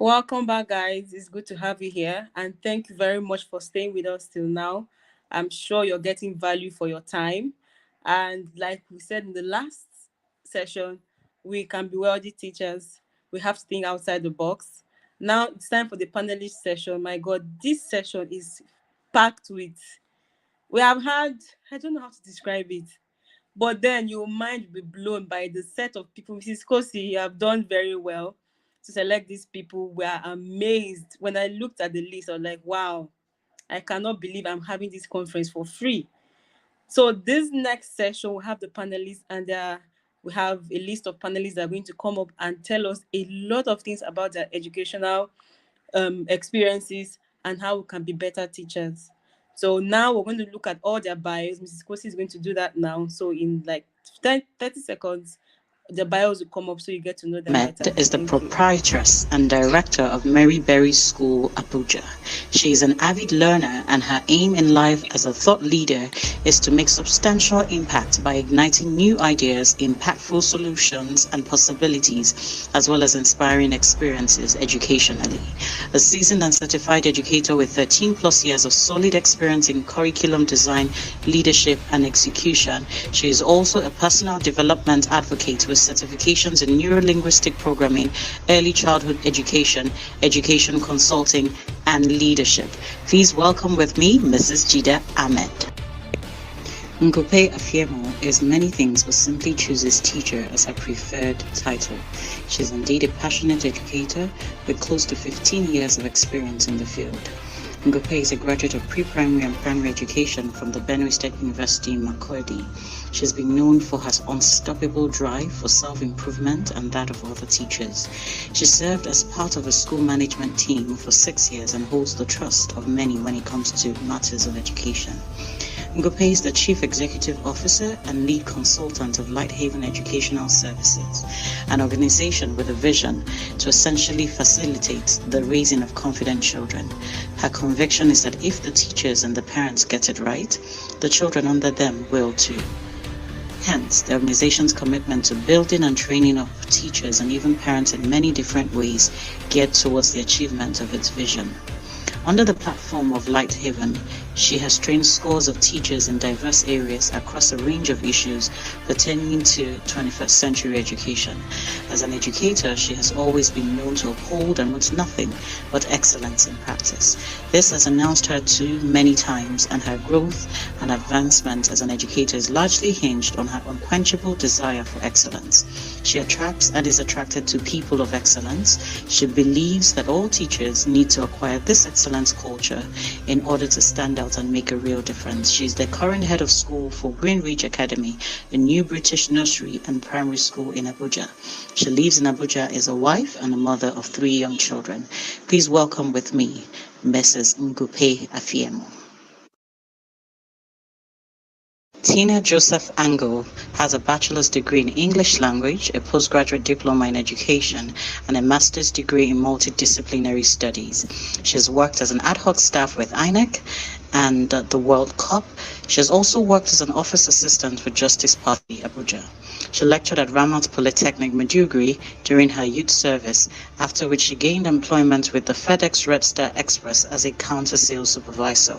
Welcome back, guys. It's good to have you here, and thank you very much for staying with us till now. I'm sure you're getting value for your time. And like we said in the last session, we can be wealthy teachers. We have to think outside the box. Now it's time for the panelist session. My God, this session is packed with. We have had, I don't know how to describe it, but then your mind will be blown by the set of people. Mrs. Kosi, you have done very well to select these people. We are amazed. When I looked at the list, I was like, wow, I cannot believe I'm having this conference for free. So this next session, we have the panelists, and we have a list of panelists that are going to come up and tell us a lot of things about their educational experiences and how we can be better teachers. So now we're going to look at all their bios. Mrs. Kosi is going to do that now. So in like 30 seconds, the bios will come up so you get to know them Ahmed better. is the Thank you. proprietress and director of Mary Berry School, Abuja. She is an avid learner, and her aim in life as a thought leader is to make substantial impact by igniting new ideas, impactful solutions, and possibilities, as well as inspiring experiences educationally. A seasoned and certified educator with 13 plus years of solid experience in curriculum design, leadership, and execution, she is also a personal development advocate with certifications in neuro-linguistic programming, early childhood education, education consulting, and leadership. Please welcome with me Mrs. Jida Ahmed. Ngope Afiemo is many things but simply chooses teacher as her preferred title. She is indeed a passionate educator with close to 15 years of experience in the field. Ngope is a graduate of pre-primary and primary education from the Benue State University in Makurdi. She has been known for her unstoppable drive for self-improvement and that of other teachers. She served as part of a school management team for 6 years and holds the trust of many when it comes to matters of education. Ngope is the Chief Executive Officer and Lead Consultant of Lighthaven Educational Services, an organization with a vision to essentially facilitate the raising of confident children. Her conviction is that if the teachers and the parents get it right, the children under them will too. Hence, the organization's commitment to building and training of teachers and even parents in many different ways geared towards the achievement of its vision. Under the platform of Lighthaven, she has trained scores of teachers in diverse areas across a range of issues pertaining to 21st century education. As an educator, she has always been known to uphold and want nothing but excellence in practice. This has announced her too many times, and her growth and advancement as an educator is largely hinged on her unquenchable desire for excellence. She attracts and is attracted to people of excellence. She believes that all teachers need to acquire this excellence culture in order to stand out and make a real difference. She is the current head of school for Greenridge Academy, a new British nursery and primary school in Abuja. She lives in Abuja, is a wife and a mother of 3 young children. Please welcome with me Mrs. Ngope Afiemo. Tina Joseph Angle has a bachelor's degree in English language, a postgraduate diploma in education, and a master's degree in multidisciplinary studies. She has worked as an ad hoc staff with INEC and the World Cup. She has also worked as an office assistant with Justice Party, Abuja. She lectured at Ramat Polytechnic, Maiduguri during her youth service, after which she gained employment with the FedEx Red Star Express as a counter sales supervisor.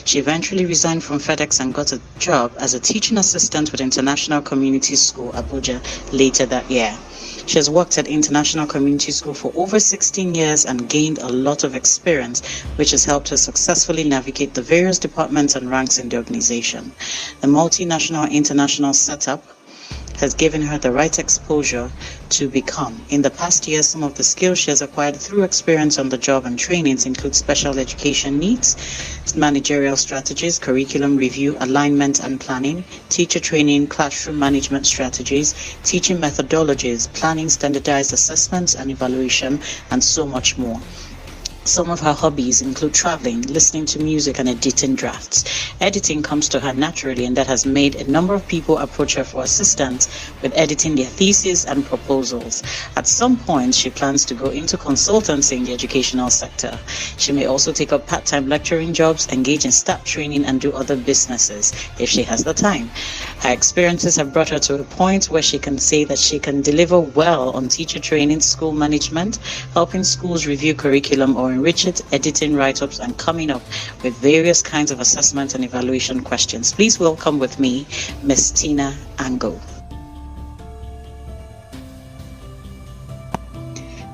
She eventually resigned from FedEx and got a job as a teaching assistant with International Community School, Abuja, later that year. She has worked at International Community School for over 16 years and gained a lot of experience, which has helped her successfully navigate the various departments and ranks in the organization. The multinational international setup has given her the right exposure to become. In the past year, some of the skills she has acquired through experience on the job and trainings include special education needs, managerial strategies, curriculum review, alignment and planning, teacher training, classroom management strategies, teaching methodologies, planning standardized assessments and evaluation, and so much more. Some of her hobbies include traveling, listening to music, and editing drafts. Editing comes to her naturally, and that has made a number of people approach her for assistance with editing their theses and proposals. At some point, she plans to go into consultancy in the educational sector. She may also take up part time lecturing jobs, engage in staff training, and do other businesses if she has the time. Her experiences have brought her to a point where she can say that she can deliver well on teacher training, school management, helping schools review curriculum or enrich it, editing write ups, and coming up with various kinds of assessment and evaluation questions. Please welcome with me Miss Tina Ango.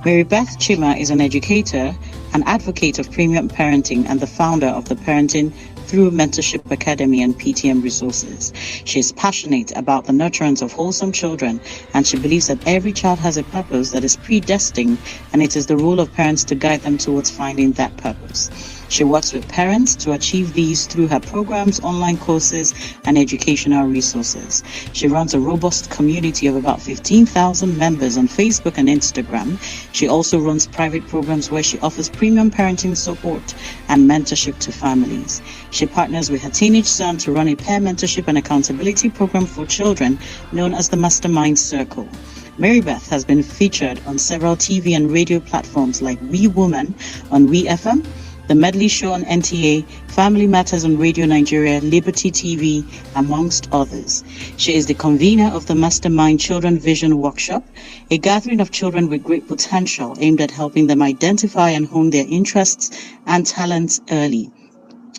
Mary Beth Chima is an educator, an advocate of premium parenting, and the founder of the Parenting Through Mentorship Academy and PTM resources. She is passionate about the nurturance of wholesome children, and she believes that every child has a purpose that is predestined, and it is the role of parents to guide them towards finding that purpose. She works with parents to achieve these through her programs, online courses, and educational resources. She runs a robust community of about 15,000 members on Facebook and Instagram. She also runs private programs where she offers premium parenting support and mentorship to families. She partners with her teenage son to run a peer mentorship and accountability program for children known as the Mastermind Circle. Mary Beth has been featured on several TV and radio platforms like We Woman on We FM, The Medley Show on NTA, Family Matters on Radio Nigeria, Liberty TV, amongst others. She is the convener of the Mastermind Children Vision Workshop, a gathering of children with great potential aimed at helping them identify and hone their interests and talents early.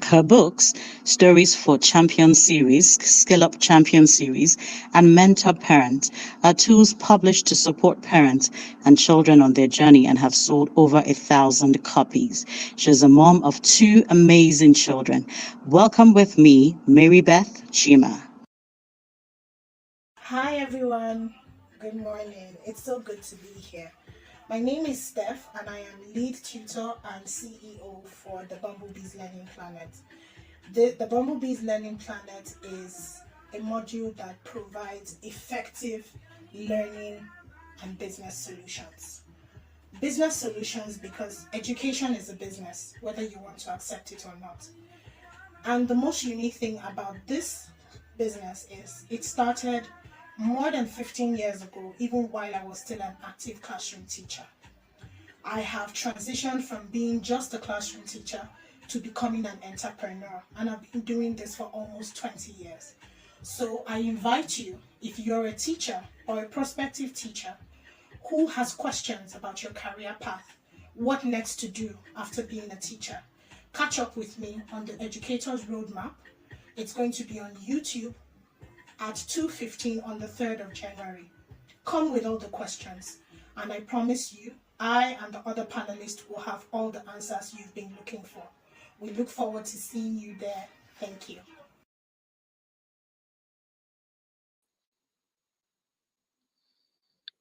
Her books, Stories for Champion Series, Skill Up Champion Series, and Mentor Parent, are tools published to support parents and children on their journey and have sold over 1,000 copies. She's a mom of two amazing children. Welcome with me, Mary Beth Chima. Hi everyone, good morning. It's so good to be here. My name is Steph and I am lead tutor and CEO for the Bumblebees Learning Planet. The Bumblebees Learning Planet is a module that provides effective learning and business solutions. Business solutions because education is a business, whether you want to accept it or not. And the most unique thing about this business is it started more than 15 years ago, even while I was still an active classroom teacher. I have transitioned from being just a classroom teacher to becoming an entrepreneur, and I've been doing this for almost 20 years. So I invite you, if you're a teacher or a prospective teacher who has questions about your career path, what next to do after being a teacher, catch up with me on the Educator's Roadmap. It's going to be on YouTube at 2:15 on the 3rd of January. Come with all the questions, and I promise you, I and the other panelists will have all the answers you've been looking for. We look forward to seeing you there. Thank you.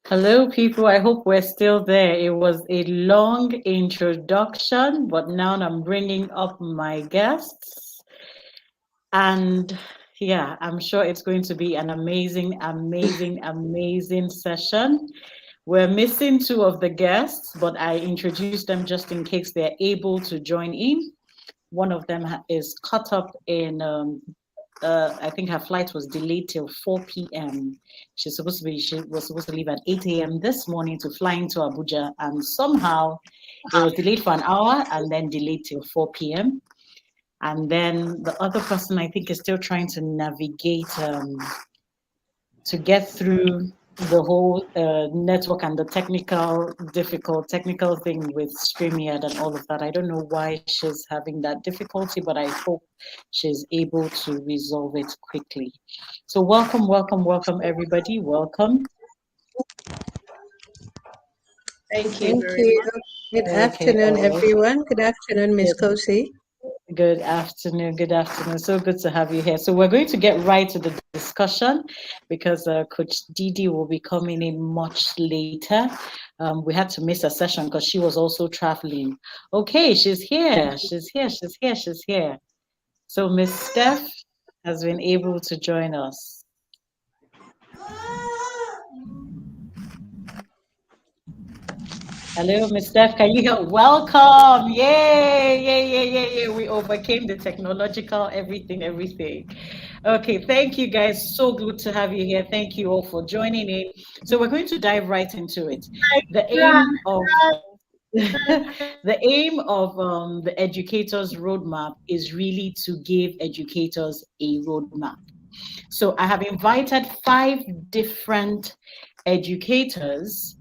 Hello, people. I hope we're still there. It was a long introduction, but now I'm bringing up my guests. And yeah, I'm sure it's going to be an amazing session. We're missing two of the guests, but I introduced them just in case they're able to join in. One of them is caught up in I think her flight was delayed till 4 p.m. She was supposed to leave at 8 a.m. this morning to fly into Abuja, and somehow it was delayed for an hour and then delayed till 4 p.m. And then the other person I think is still trying to navigate to get through the whole network and the technical thing with StreamYard and all of that. I don't know why she's having that difficulty, but I hope she's able to resolve it quickly. So welcome, everybody. Welcome. Thank you Thank very you. much. Good Okay, afternoon, all right. everyone. Good afternoon, Miss Good, Kosi. good afternoon. Good afternoon. So good to have you here. So we're going to get right to the discussion because Coach Didi will be coming in much later. We had to miss a session because she was also traveling. Okay, she's here. She's here. So Miss Steph has been able to join us. Hello, Miss Steph. Can you hear? Welcome. Yay, yay, yay, yay, yay. We overcame the technological everything, everything. Okay, thank you guys. So good to have you here. Thank you all for joining in. So we're going to dive right into it. The aim of the aim of the educators roadmap is really to give educators a roadmap. So I have invited 5 different educators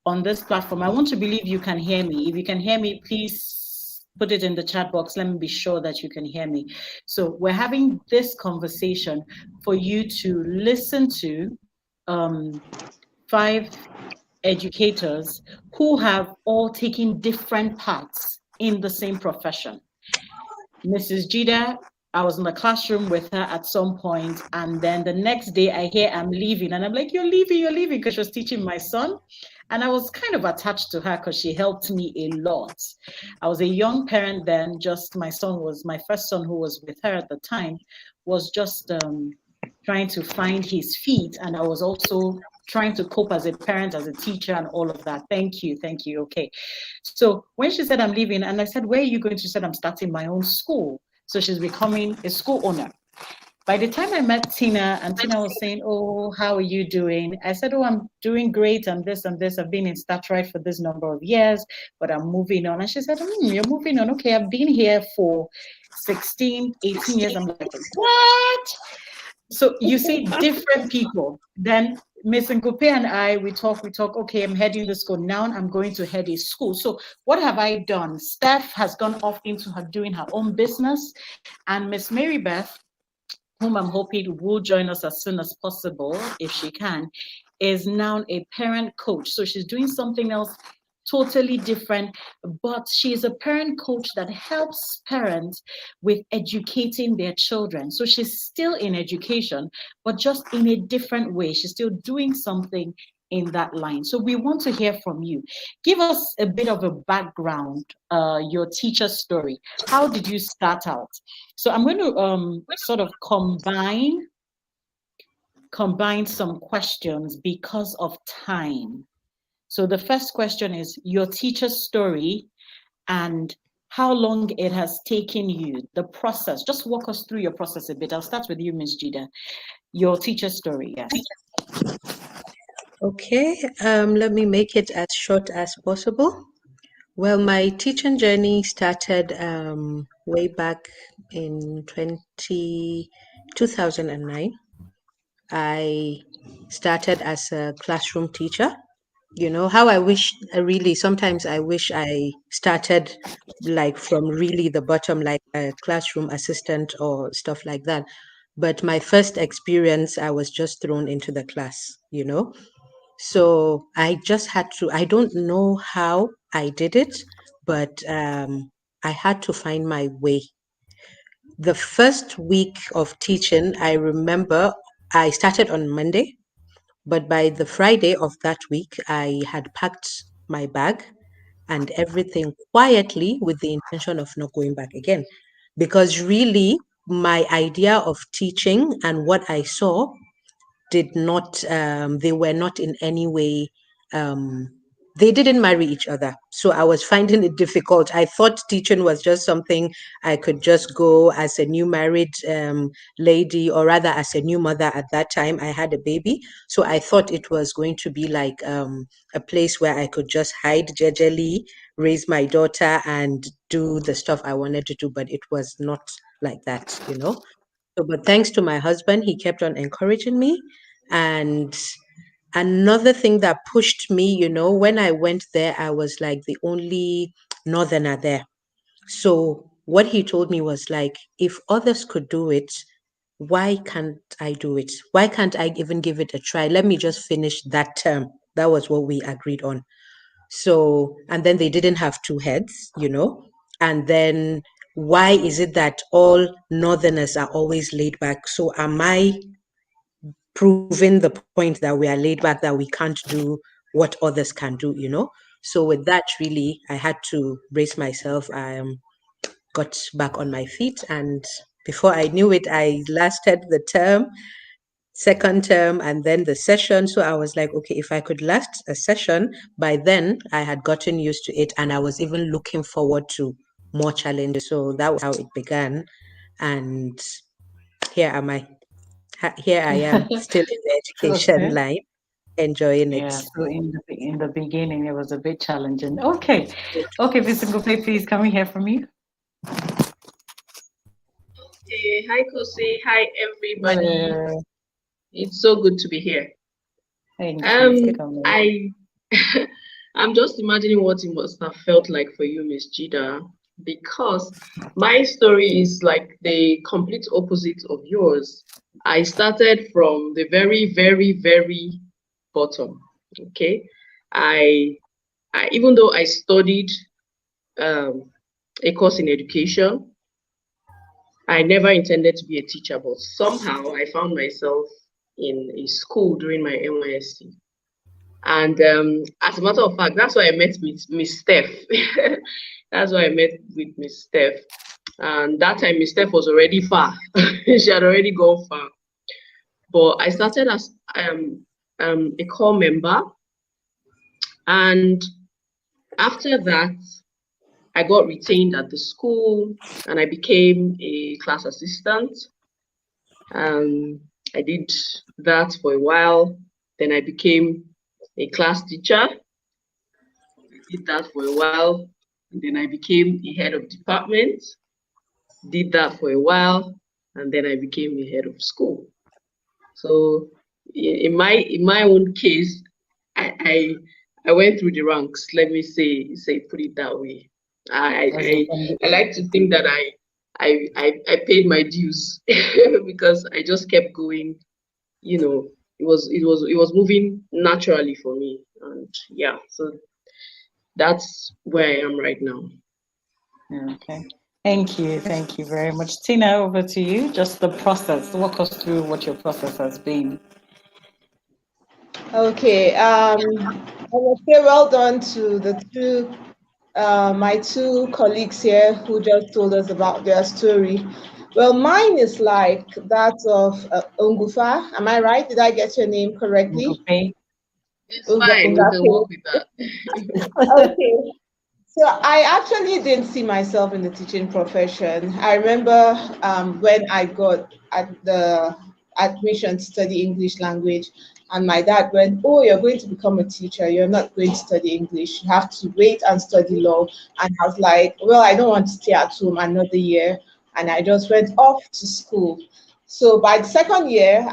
on this platform. I want to believe you can hear me. If you can hear me, please put it in the chat box. Let me be sure that you can hear me. So we're having this conversation for you to listen to um, 5 educators who have all taken different paths in the same profession. Mrs. Jida, I was in the classroom with her at some point, and then the next day I hear I'm leaving, and I'm like, you're leaving," because she was teaching my son. And I was kind of attached to her because she helped me a lot. I was a young parent then, just my son was my first son who was with her at the time, was just trying to find his feet. And I was also trying to cope as a parent, as a teacher, and all of that. Thank you. Thank you. Okay. So when she said I'm leaving, and I said, "Where are you going to?" She said, "I'm starting my own school." So she's becoming a school owner. By the time I met Tina, and Tina was saying, "Oh, how are you doing?" I said, "Oh, I'm doing great. I'm this and this. I've been in Startright for this number of years, but I'm moving on." And she said, "You're moving on. Okay, I've been here for 16, 18 years." I'm like, "What?" So you see different people. Then Miss Nkupe and I, we talk, okay, I'm heading the school. Now I'm going to head a school. So what have I done? Steph has gone off into her doing her own business. And Miss Mary Beth, whom I'm hoping will join us as soon as possible, if she can, is now a parent coach. So she's doing something else totally different, but she's a parent coach that helps parents with educating their children. So she's still in education, but just in a different way. She's still doing something in that line. So we want to hear from you. Give us a bit of a background, your teacher story. How did you start out? So I'm going to sort of combine some questions because of time. So the first question is your teacher story and how long it has taken you, the process. Just walk us through your process a bit. I'll start with you, Ms. Jida. Your teacher story, yes. Okay, let me make it as short as possible. Well, my teaching journey started way back in 2009. I started as a classroom teacher. You know, how I wish, really, sometimes I wish I started like from really the bottom, like a classroom assistant or stuff like that. But my first experience, I was just thrown into the class, you know. So I just had to, I don't know how I did it, but I had to find my way. The first week of teaching, I remember I started on Monday, but by the Friday of that week, I had packed my bag and everything quietly with the intention of not going back again. Because really, my idea of teaching and what I saw did not they were not in any way um they didn't marry each other, so I was finding it difficult. I thought teaching was just something I could just go as a new married lady, or rather as a new mother. At that time I had a baby, so I thought it was going to be like a place where I could just hide jejely, raise my daughter and do the stuff I wanted to do, but it was not like that, you know. So, but thanks to my husband, he kept on encouraging me. And another thing that pushed me, you know, when I went there, I was like the only northerner there. So, what he told me was like, if others could do it, why can't I do it? Why can't I even give it a try? Let me just finish that term. That was what we agreed on. So, and then they didn't have two heads, you know. And then why is it that all northerners are always laid back? So, am I proving the point that we are laid back, that we can't do what others can do, you know? So, with that, really, I had to brace myself. I got back on my feet, and before I knew it, I lasted the term. second term and then the session. So I was like, okay, if I could last a session, by then I had gotten used to it and I was even looking forward to more challenges. So that was how it began. And here am I. Here I am, still in the education Okay. line, enjoying it. Yeah, so in the beginning it was a bit challenging. Okay. Okay, Visingope, please can we hear from you? Okay, hi Kosi, hi everybody. Hello. It's so good to be here. Thank you. Take on me. I I'm just imagining what it must have felt like for you, Miss Jida, because my story is like the complete opposite of yours. I started from the very, very, very bottom. Okay, I, I even though I studied um, a course in education, I never intended to be a teacher, but somehow I found myself in a school during my NYSC. And as a matter of fact, that's why I met with Miss Steph. That's why I met with Miss Steph. And that time, Miss Steph was already far. She had already gone far. But I started as a core member. And after that, I got retained at the school and I became a class assistant. I did that for a while. Then I became a class teacher. I did that for a while. And then I became a head of department. Did that for a while. And then I became a head of school. So in my own case, I went through the ranks. Let me say put it that way. I Was it I, from the I like to think that I paid my dues because I just kept going. You know, it was moving naturally for me, and yeah, so that's where I am right now. Okay. Thank you very much. Tina, over to you. Just the process. Walk us through what your process has been. Okay, I will say well done to the two, my two colleagues here who just told us about their story. Well, mine is like that of Ungufa. Am I right? Did I get your name correctly? Okay. It's fine. We can Ungape. work with that. Okay. So I actually didn't see myself in the teaching profession. I remember when I got at the admission to study English language, and my dad went, "Oh, you're going to become a teacher. You're not going to study English. You have to wait and study law." And I was like, "Well, I don't want to stay at home another year," and I just went off to school. So by the second year,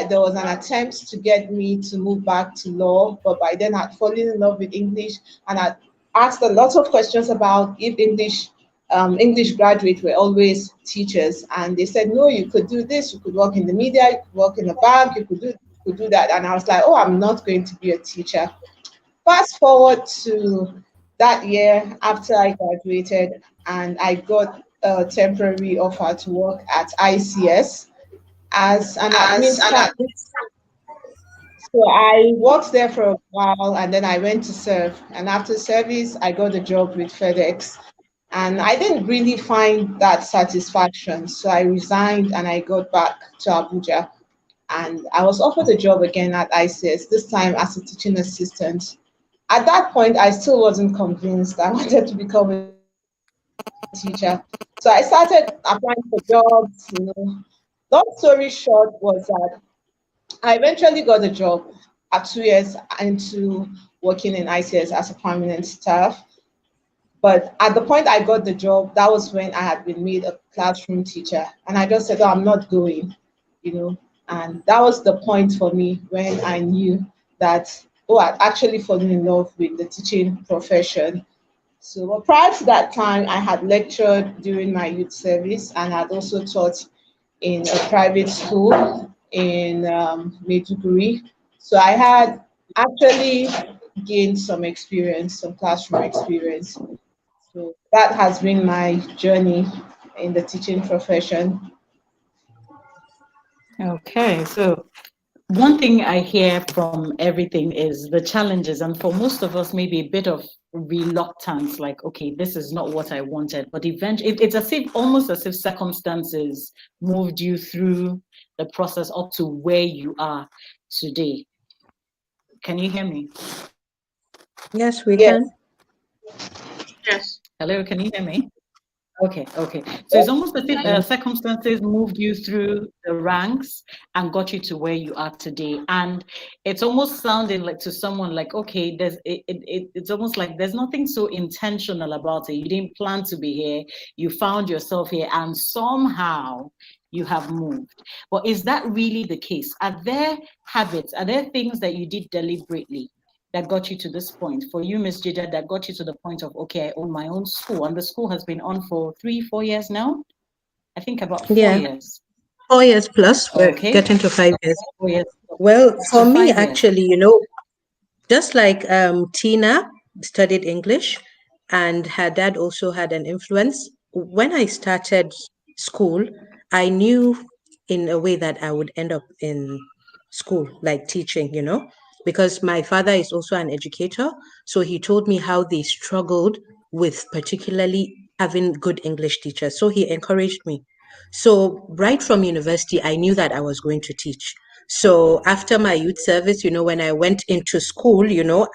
there was an attempt to get me to move back to law, but by then I'd fallen in love with English and I asked a lot of questions about if English graduates were always teachers, and they said no. You could do this. You could work in the media. You could work in a bank. You could do that. And I was like, oh, I'm not going to be a teacher. Fast forward to that year after I graduated, and I got a temporary offer to work at ICS as an admin As an staff. So I worked there for a while and then I went to serve. And after service, I got a job with FedEx. And I didn't really find that satisfaction. So I resigned and I got back to Abuja. And I was offered a job again at ICS, this time as a teaching assistant. At that point, I still wasn't convinced I wanted to become a teacher. So I started applying for jobs. Long story short was that I eventually got a job at 2 years into working in ICS as a permanent staff. But at the point I got the job, that was when I had been made a classroom teacher. And I just said, oh, I'm not going, you know. And that was the point for me when I knew that, oh, I'd actually fallen in love with the teaching profession. So but prior to that time, I had lectured during my youth service and had also taught in a private school in Maiduguri. So I had actually gained some experience, some classroom experience. So that has been my journey in the teaching profession. Okay. So one thing I hear from everything is the challenges, and for most of us, maybe a bit of reluctance, like, okay, this is not what I wanted. But eventually, it's as if almost as if circumstances moved you through the process up to where you are today. Can you hear me? Yes, we Yes. can. Yes. Hello, can you hear me? Okay. So it's almost as if circumstances moved you through the ranks and got you to where you are today. And it's almost sounding like to someone like, okay, it's almost like there's nothing so intentional about it. You didn't plan to be here. You found yourself here, and somehow you have moved. But is that really the case? Are there habits? Are there things that you did deliberately that got you to this point? For you, Miss Jida, that got you to the point of, okay, I own my own school. And the school has been on for 3-4 years now. I think about four Yeah, years. 4 years plus. We're Okay. getting to 5 years. 4 years Well, to for me, 5 years. actually, just like Tina studied English and her dad also had an influence. When I started school, I knew in a way that I would end up in school, like teaching, because my father is also an educator. So he told me how they struggled with particularly having good English teachers. So he encouraged me. So right from university, I knew that I was going to teach. So after my youth service, when I went into school,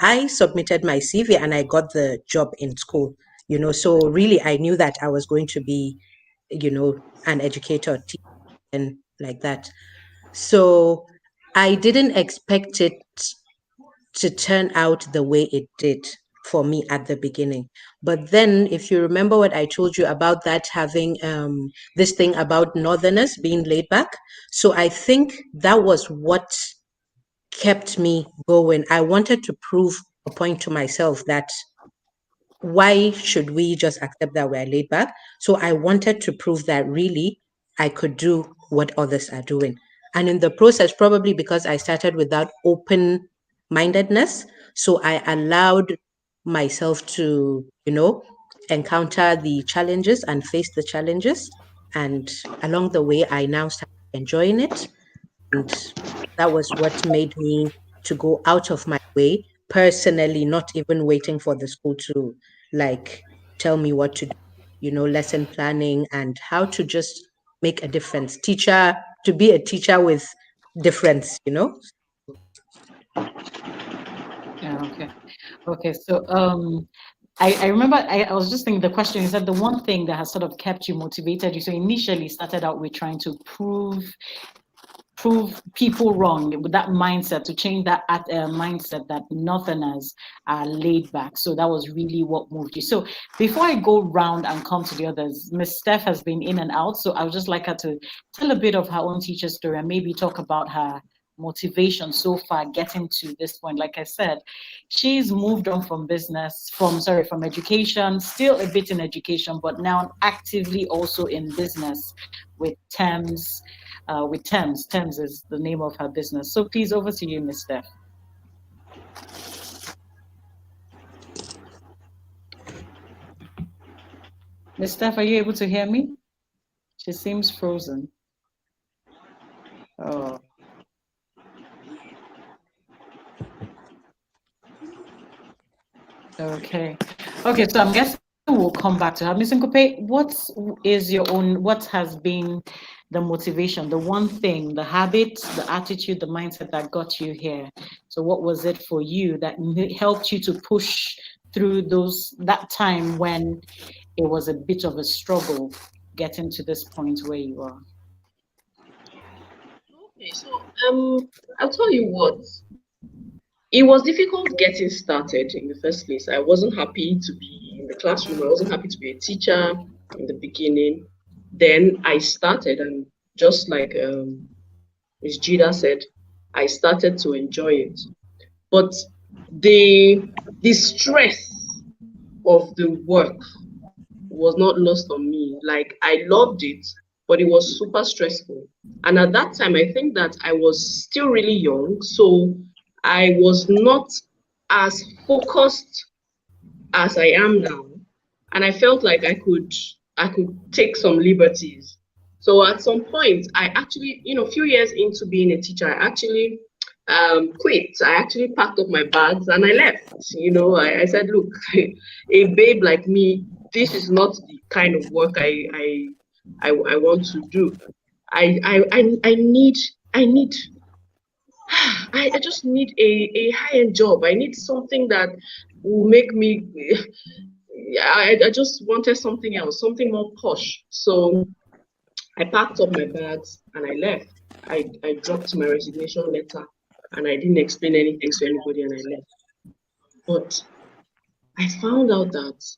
I submitted my CV and I got the job in school, So really, I knew that I was going to be, an educator, and like that. So I didn't expect it to turn out the way it did for me at the beginning. But then, if you remember what I told you about that having this thing about Northerners being laid back, so I think that was what kept me going. I wanted to prove a point to myself that why should we just accept that we're laid back? So I wanted to prove that really I could do what others are doing. And in the process, probably because I started with that open mindedness, so I allowed myself to, encounter the challenges and face the challenges. And along the way, I now started enjoying it, and that was what made me to go out of my way personally, not even waiting for the school to like tell me what to do, lesson planning and how to just make a difference. Teacher, to be a teacher with difference. Yeah, okay. So I remember I was just thinking the question is that the one thing that has sort of kept you motivated. You so initially started out with trying to prove people wrong with that mindset, to change that mindset that Northerners are laid back. So that was really what moved you. So before I go round and come to the others, Miss Steph has been in and out. So I would just like her to tell a bit of her own teacher story and maybe talk about her motivation so far getting to this point. Like I said, she's moved on from from education, still a bit in education, but now actively also in business with Thames with Thames. Thames is the name of her business. So please, over to you, Miss Steph. Miss Steph, are you able to hear me? She seems frozen. Oh, okay. Okay, so I'm guessing we'll come back to her. Miss Nkope, what has been the motivation, the one thing, the habit, the attitude, the mindset that got you here? So what was it for you that helped you to push through that time when it was a bit of a struggle getting to this point where you are? Okay, so I'll tell you what. It was difficult getting started in the first place. I wasn't happy to be in the classroom. I wasn't happy to be a teacher in the beginning. Then I started, and just like Ms. Jida said, I started to enjoy it. But the stress of the work was not lost on me. Like I loved it, but it was super stressful. And at that time, I think that I was still really young, so I was not as focused as I am now. And I felt like I could take some liberties. So at some point, I actually, a few years into being a teacher, I actually quit. I actually packed up my bags and I left. I said, look, a babe like me, this is not the kind of work I want to do. I need I need I just need a high-end job. I need something that will make me I just wanted something else, something more posh. So I packed up my bags and I left. I dropped my resignation letter and I didn't explain anything to anybody and I left. But I found out that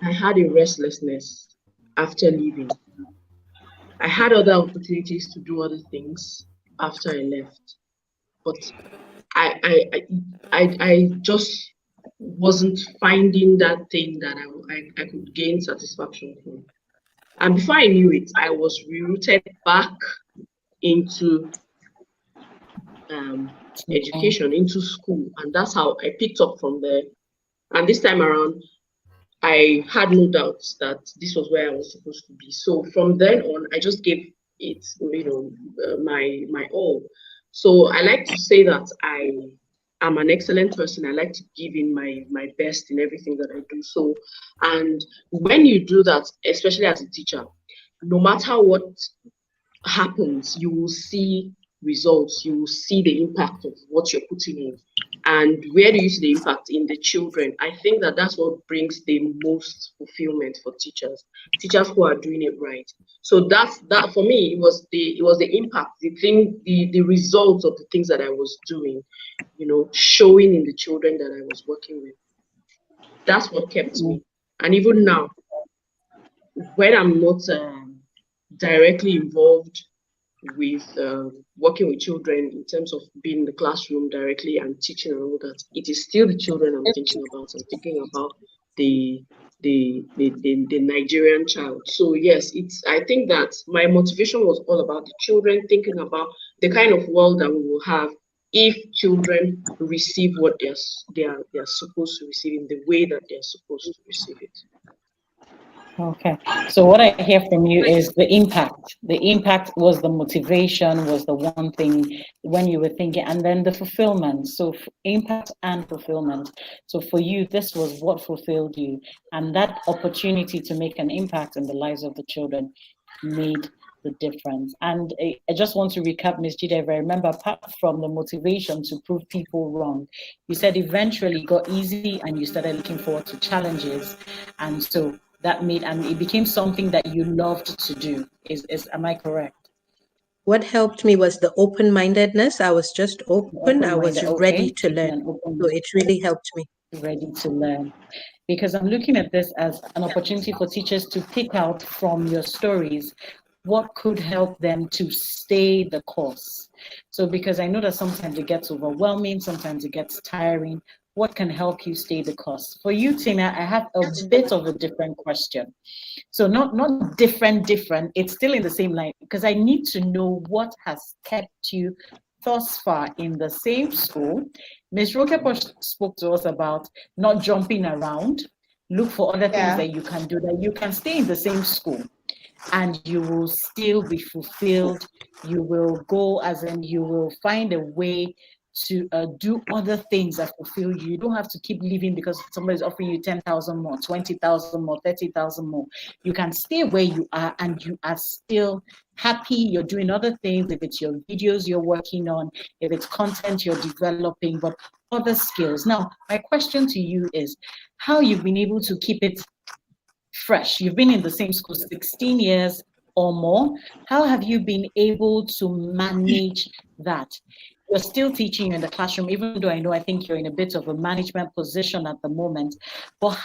I had a restlessness after leaving. I had other opportunities to do other things after I left, but I just wasn't finding that thing that I could gain satisfaction from. And before I knew it, I was rerouted back into education, into school, and that's how I picked up from there. And this time around, I had no doubts that this was where I was supposed to be. So from then on, I just gave it, my all. So I like to say that I am an excellent person. I like to give in my best in everything that I do. So, and when you do that, especially as a teacher, no matter what happens, you will see results, you will see the impact of what you're putting in. And where do you see the impact? In the children. I think that that's what brings the most fulfillment for teachers who are doing it right. So that for me, it was the impact, the results of the things that I was doing, showing in the children that I was working with. That's what kept me. And even now, when I'm not directly involved with working with children in terms of being in the classroom directly and teaching and all that, it is still the children I'm thinking about. I'm thinking about the Nigerian child. So yes, I think that my motivation was all about the children, thinking about the kind of world that we will have if children receive what they're supposed to receive in the way that they're supposed to receive it. Okay. So what I hear from you is the impact. The impact was the motivation, was the one thing when you were thinking, and then the fulfillment. So impact and fulfillment. So for you, this was what fulfilled you. And that opportunity to make an impact in the lives of the children made the difference. And I just want to recap, Ms. Jide, if I remember, apart from the motivation to prove people wrong, you said eventually it got easy and you started looking forward to challenges. And so that made, and it became something that you loved to do. Am I correct? What helped me was the open-mindedness. I was just open. I was ready to learn. So it really helped me. Ready to learn. Because I'm looking at this as an opportunity for teachers to pick out from your stories what could help them to stay the course. So because I know that sometimes it gets overwhelming, sometimes it gets tiring. What can help you stay the course? For you, Tina, I have a bit of a different question. So not different, it's still in the same line, because I need to know what has kept you thus far in the same school. Ms. Rokepo spoke to us about not jumping around, look for other things that you can do, that you can stay in the same school and you will still be fulfilled. You will go, as in you will find a way to do other things that fulfill you. You don't have to keep living because somebody's offering you 10,000 more, 20,000 more, 30,000 more. You can stay where you are and you are still happy. You're doing other things, if it's your videos you're working on, if it's content you're developing, but other skills. Now, my question to you is how you've been able to keep it fresh. You've been in the same school 16 years or more. How have you been able to manage that? You're still teaching in the classroom, even though I think you're in a bit of a management position at the moment. But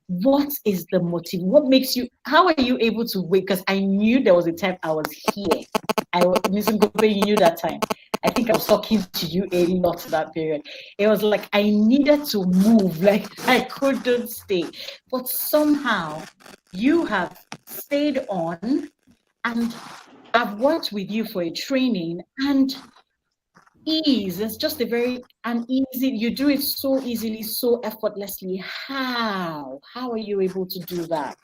what is the motive? What makes you, how are you able to wait? Because I knew there was a time I was here. You knew that time. I think I was talking to you a lot that period. It was like I needed to move, like I couldn't stay. But somehow you have stayed on, and I've worked with you for a training, and ease. It's just easy. You do it so easily, so effortlessly. How are you able to do that?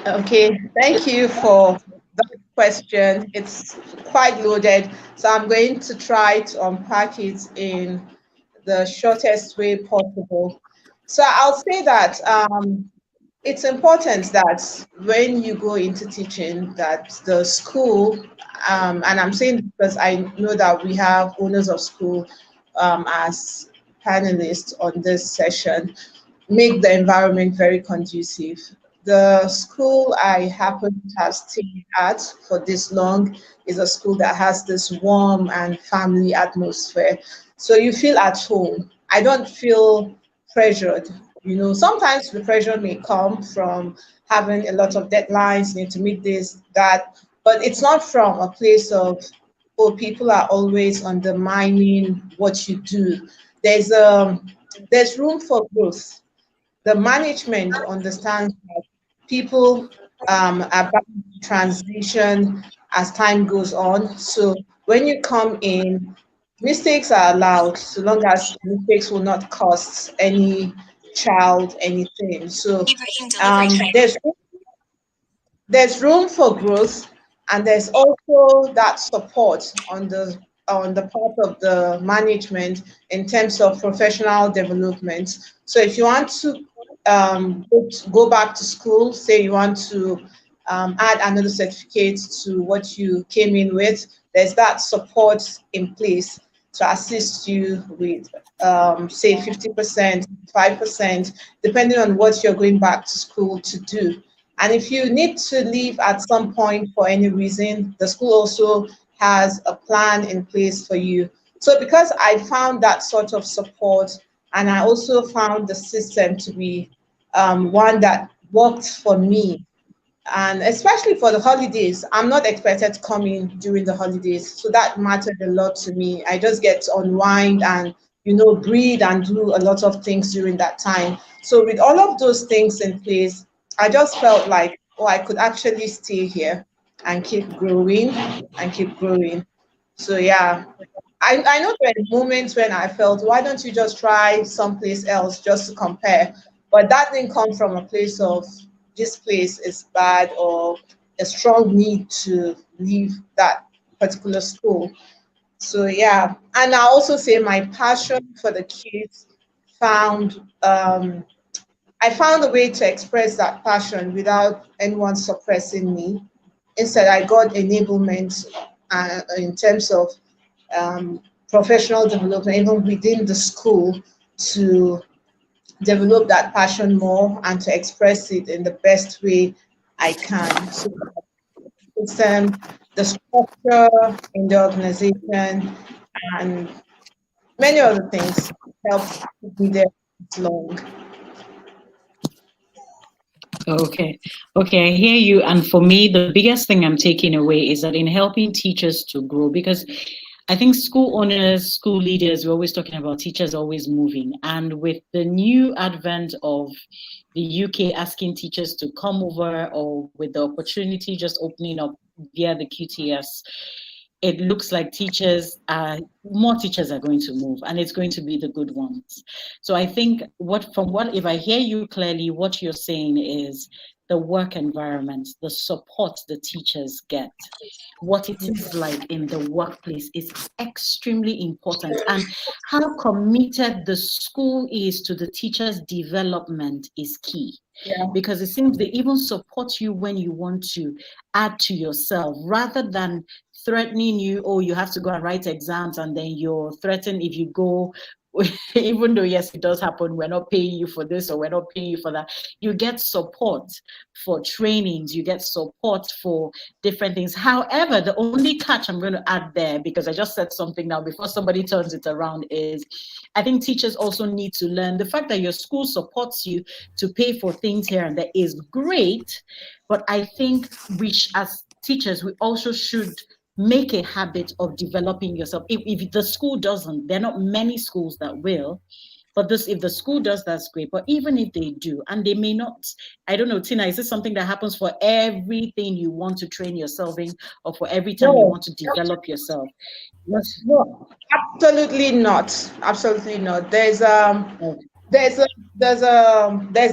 Okay, thank you for question. It's quite loaded, so I'm going to try to unpack it in the shortest way possible. So I'll say that it's important that when you go into teaching, that the school, and I'm saying this because I know that we have owners of school as panelists on this session, make the environment very conducive. The school I happen to have stayed at for this long is a school that has this warm and family atmosphere. So you feel at home. I don't feel pressured. You know, sometimes the pressure may come from having a lot of deadlines, you need to meet this, that, but it's not from a place of, oh, people are always undermining what you do. There's there's room for growth. The management understands that people are bound to transition as time goes on. So when you come in, mistakes are allowed so long as mistakes will not cost any child anything. So there's room for growth, and there's also that support on the part of the management in terms of professional development. So if you want to go back to school, say you want to add another certificate to what you came in with, there's that support in place to assist you with, say, 50%, 5%, depending on what you're going back to school to do. And if you need to leave at some point for any reason, the school also has a plan in place for you. So because I found that sort of support, and I also found the system to be one that worked for me, and especially for the holidays, I'm not expected to come in during the holidays, so that mattered a lot to me. I just get to unwind and, you know, breathe and do a lot of things during that time. So with all of those things in place, I just felt like, oh, I could actually stay here and keep growing and keep growing. So yeah, I know there are moments when I felt, why don't you just try someplace else just to compare? But that didn't come from a place of this place is bad or a strong need to leave that particular school. So yeah, and I also say my passion for the kids found I found a way to express that passion without anyone suppressing me. Instead, I got enablement in terms of professional development, even within the school, to develop that passion more and to express it in the best way I can. So it's the structure in the organization and many other things helped keep me there this long. Okay. Okay, I hear you. And for me, the biggest thing I'm taking away is that in helping teachers to grow, because I think school owners, school leaders, we're always talking about teachers always moving. And with the new advent of the UK asking teachers to come over, or with the opportunity just opening up via the QTS, it looks like more teachers are going to move, and it's going to be the good ones. So I think if I hear you clearly, what you're saying is the work environment, the support the teachers get, what it is like in the workplace is extremely important, and how committed the school is to the teacher's development is key, Yeah. because it seems they even support you when you want to add to yourself rather than threatening you. Oh, you have to go and write exams, and then you're threatened if you go. Even though yes, it does happen, we're not paying you for this or we're not paying you for that. You get support for trainings, you get support for different things. However, the only catch I'm going to add there, because I just said something now before somebody turns it around, is I think teachers also need to learn the fact that your school supports you to pay for things here and there is great, but I think as teachers, we also should make a habit of developing yourself. If the school doesn't, there are not many schools that will. But if the school does, that's great. But even if they do, and they may not, I don't know, Tina, is this something that happens for everything you want to train yourself in, or for every time you No, want to develop yourself? Yes. no, absolutely not. Absolutely not. Okay. There's a there's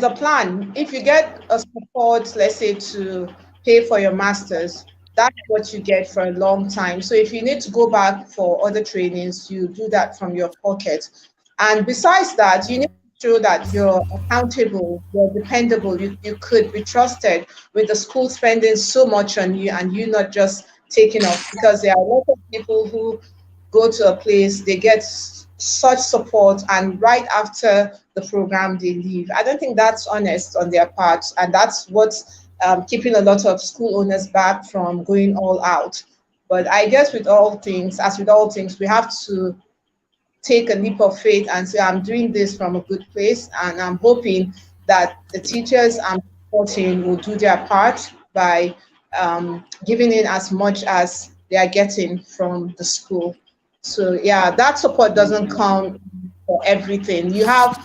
a plan. If you get a support, let's say to pay for your masters, that's what you get for a long time. So if you need to go back for other trainings, you do that from your pocket. And besides that, you need to show that you're accountable, you're dependable, you could be trusted with the school spending so much on you and you not just taking off, because there are a lot of people who go to a place, they get such support, and right after the program, they leave. I don't think that's honest on their part, and that's what's keeping a lot of school owners back from going all out. But I guess with all things, as with all things, we have to take a leap of faith and say, I'm doing this from a good place. And I'm hoping that the teachers I'm supporting will do their part by giving in as much as they are getting from the school. So yeah, that support doesn't come for everything. You have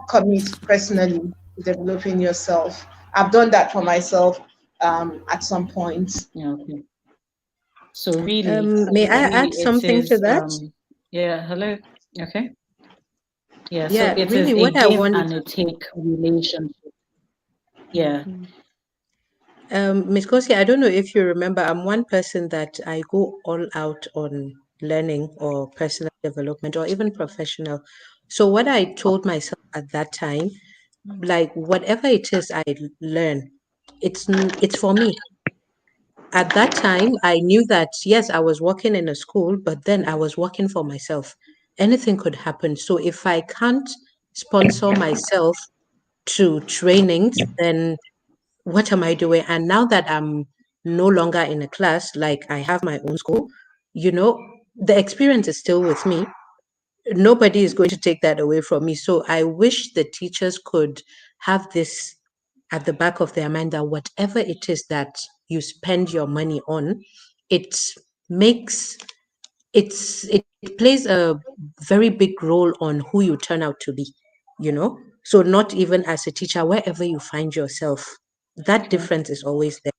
commit personally to developing yourself. I've done that for myself at some point. Yeah, okay. So really, May I add it something to is that? yeah, hello. Okay. Yeah, so Yeah, it is really, a what I give want. and a take relationship. Yeah. Miss Kosi, I don't know if you remember, I'm one person that I go all out on learning or personal development or even professional. So what I told myself at that time, like whatever it is I learn, it's for me. At that time, I knew that yes, I was working in a school, but then I was working for myself. Anything could happen. So if I can't sponsor myself to trainings, then what am I doing? And now that I'm no longer in a class, like I have my own school, you know, the experience is still with me. Nobody is going to take that away from me. So I wish the teachers could have this at the back of their mind that whatever it is that you spend your money on, it makes it plays a very big role on who you turn out to be, you know. So not even as a teacher, wherever you find yourself, that Okay. difference is always there.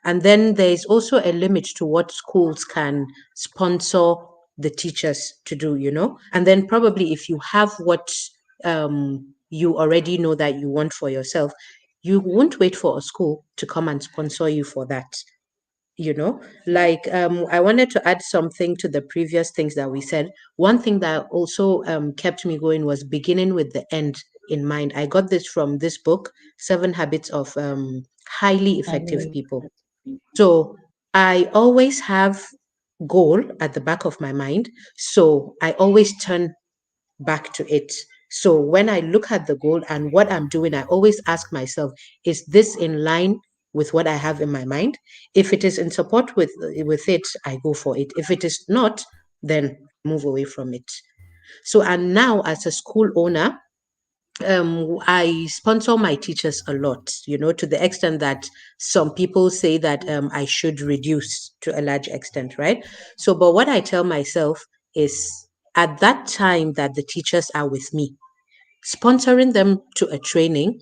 And then there is also a limit to what schools can sponsor the teachers to do, you know. And then probably if you have what you already know that you want for yourself, you won't wait for a school to come and sponsor you for that, you know. Like I wanted to add something to the previous things that we said. One thing that also kept me going was beginning with the end in mind. I got this from this book, Seven Habits of Highly Effective Highly People. effective. So I always have goal at the back of my mind, so I always turn back to it. So when I look at the goal and what I'm doing, I always ask myself, is this in line with what I have in my mind? If it is in support with it, I go for it. If it is not, then move away from it. So and now as a school owner, I sponsor my teachers a lot, you know, to the extent that some people say that I should reduce to a large extent, right? So, but what I tell myself is at that time that the teachers are with me, sponsoring them to a training,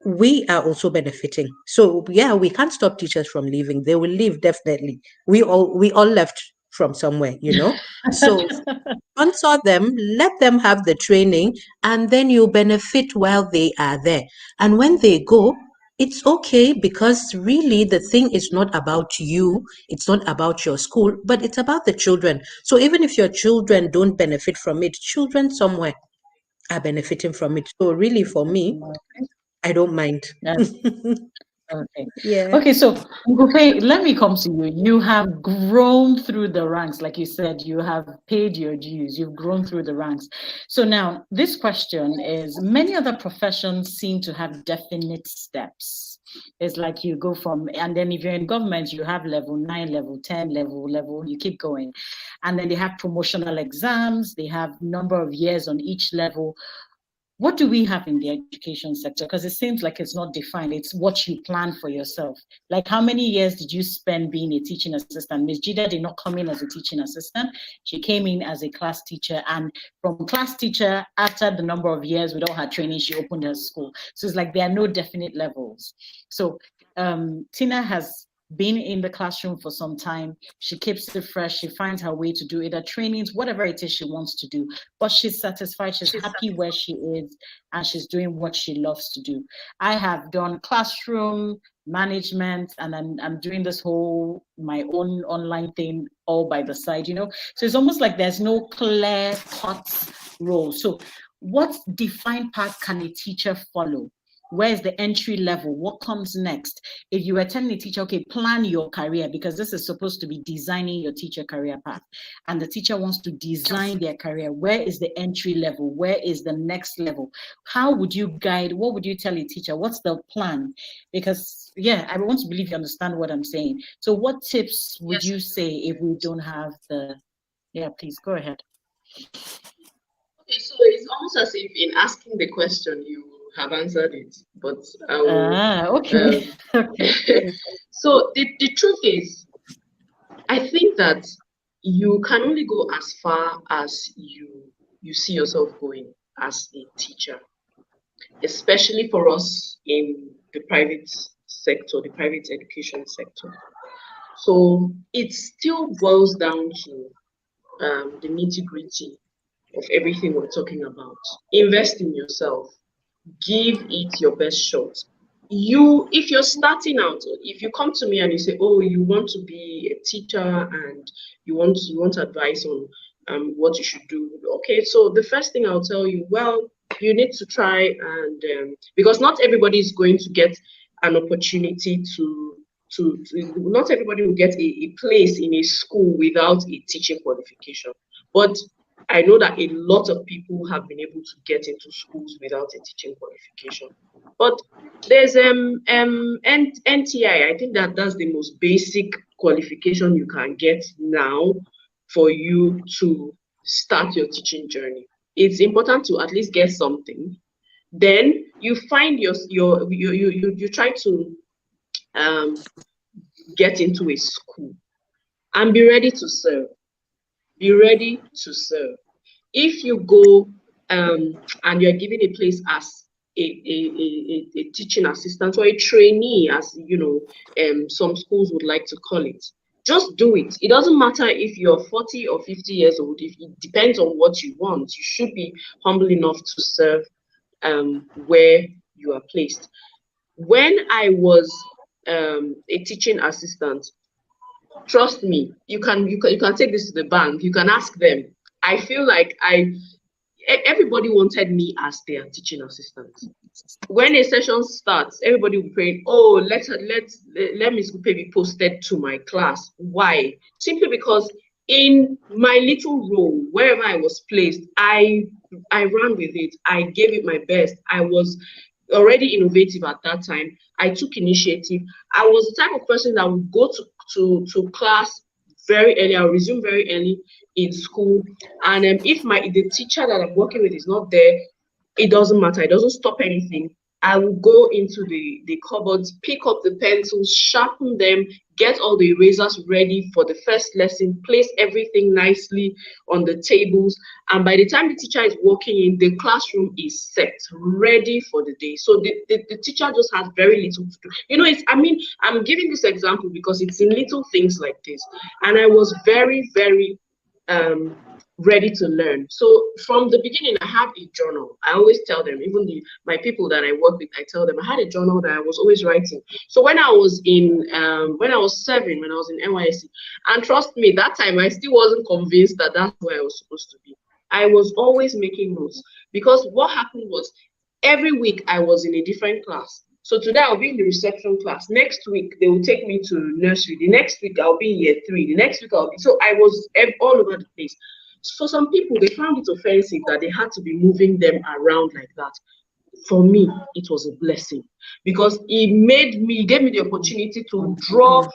we are also benefiting. So, yeah, we can't stop teachers from leaving. They will leave definitely. We all left from somewhere, you know. So sponsor them, let them have the training, and then you benefit while they are there. And when they go, it's okay because really the thing is not about you, it's not about your school, but it's about the children. So even if your children don't benefit from it, children somewhere are benefiting from it. So really for me, Okay. I don't mind. That's okay. Yeah. Okay, so Ngufe, let me come to you. You have grown through the ranks, like you said, you have paid your dues, you've grown through the ranks. So now this question is many other professions seem to have definite steps. It's like you go from, and then if you're in government, you have level 9, level 10, level, you keep going. And then they have promotional exams, they have number of years on each level. What do we have in the education sector? Because it seems like it's not defined. It's what you plan for yourself. Like how many years did you spend being a teaching assistant? Ms. Jida did not come in as a teaching assistant. She came in as a class teacher. And from class teacher, after the number of years with all her training, she opened her school. So it's like there are no definite levels. So Tina has been in the classroom for some time. She keeps it fresh. She finds her way to do either trainings, whatever it is she wants to do. But she's satisfied. She's happy where she is, and she's doing what she loves to do. I have done classroom management, and I'm doing this whole my own online thing all by the side, So it's almost like there's no clear cut role. So what defined path can a teacher follow? Where's the entry level? What comes next? If you were telling a teacher, okay, plan your career, because this is supposed to be designing your teacher career path, and the teacher wants to design their career, where is the entry level? Where is the next level? How would you guide? What would you tell a teacher? What's the plan? Because, yeah, I want to believe you understand what I'm saying. So what tips would you say if we don't have the, yeah, please go ahead. Okay, so it's almost as if in asking the question, you have answered it, but I will. Okay. So the truth is, I think that you can only go as far as you see yourself going as a teacher, especially for us in the private sector, the private education sector. So it still boils down to the nitty-gritty of everything we're talking about. Invest in yourself. Give it your best shot. If you're starting out, if you come to me and you say, oh, you want to be a teacher and you want advice on what you should do. Okay, so the first thing I'll tell you, well, you need to try and because not everybody is going to get an opportunity to not everybody will get a place in a school without a teaching qualification. But I know that a lot of people have been able to get into schools without a teaching qualification. But there's NTI. I think that's the most basic qualification you can get now for you to start your teaching journey. It's important to at least get something. Then you find you try to get into a school and be ready to serve. Be ready to serve. If you go and you're given a place as a teaching assistant or a trainee, as some schools would like to call it, just do it. It doesn't matter if you're 40 or 50 years old. If it depends on what you want, you should be humble enough to serve where you are placed. When I was a teaching assistant, trust me, you can take this to the bank. You can ask them. I feel like everybody wanted me as their teaching assistant. When a session starts, everybody will be praying, oh, let Miss Gupe be posted to my class. Why? Simply because in my little role, wherever I was placed, I ran with it. I gave it my best. I was already innovative at that time. I took initiative. I was the type of person that would go to class very early. I'll resume very early in school. And if the teacher that I'm working with is not there, it doesn't matter. It doesn't stop anything. I will go into the cupboards, pick up the pencils, sharpen them, get all the erasers ready for the first lesson, place everything nicely on the tables. And by the time the teacher is walking in, the classroom is set, ready for the day. So the teacher just has very little to do. I'm giving this example because it's in little things like this. And I was very, very ready to learn. So from the beginning, I had a journal. I always tell them, even my people that I work with, I tell them I had a journal that I was always writing. So when I was serving, when I was in NYSC, and trust me, that time I still wasn't convinced that that's where I was supposed to be. I was always making notes because what happened was every week I was in a different class. So today I'll be in the reception class. Next week they will take me to nursery. The next week I'll be in year 3. The next week so I was all over the place. For some people, they found it offensive that they had to be moving them around like that. For me, it was a blessing because it gave me the opportunity to draw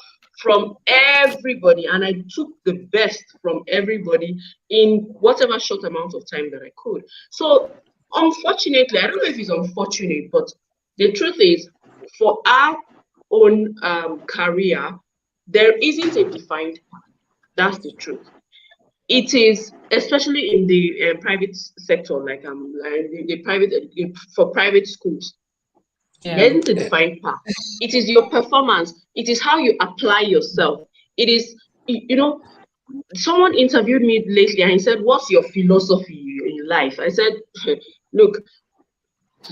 from everybody, and I took the best from everybody in whatever short amount of time that I could. So unfortunately, I don't know if it's unfortunate, but the truth is, for our own career, there isn't a defined path. That's the truth. It is, especially in the private sector, like for private schools. There Yeah. isn't a defined path. It is your performance. It is how you apply yourself. It is, you know, someone interviewed me lately and he said, "What's your philosophy in life?" I said, "Look,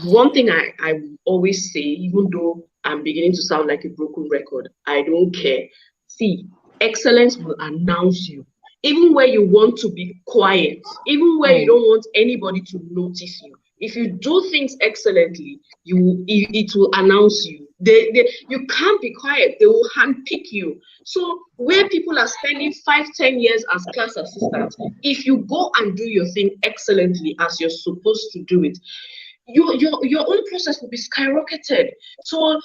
one thing I always say, even though I'm beginning to sound like a broken record, I don't care. See, excellence will announce you. Even where you want to be quiet, even where you Mm. don't want anybody to notice you. If you do things excellently, it will announce you. You can't be quiet. They will handpick you. So where people are spending 5, 10 years as class assistants, if you go and do your thing excellently as you're supposed to do it, your own process will be skyrocketed. So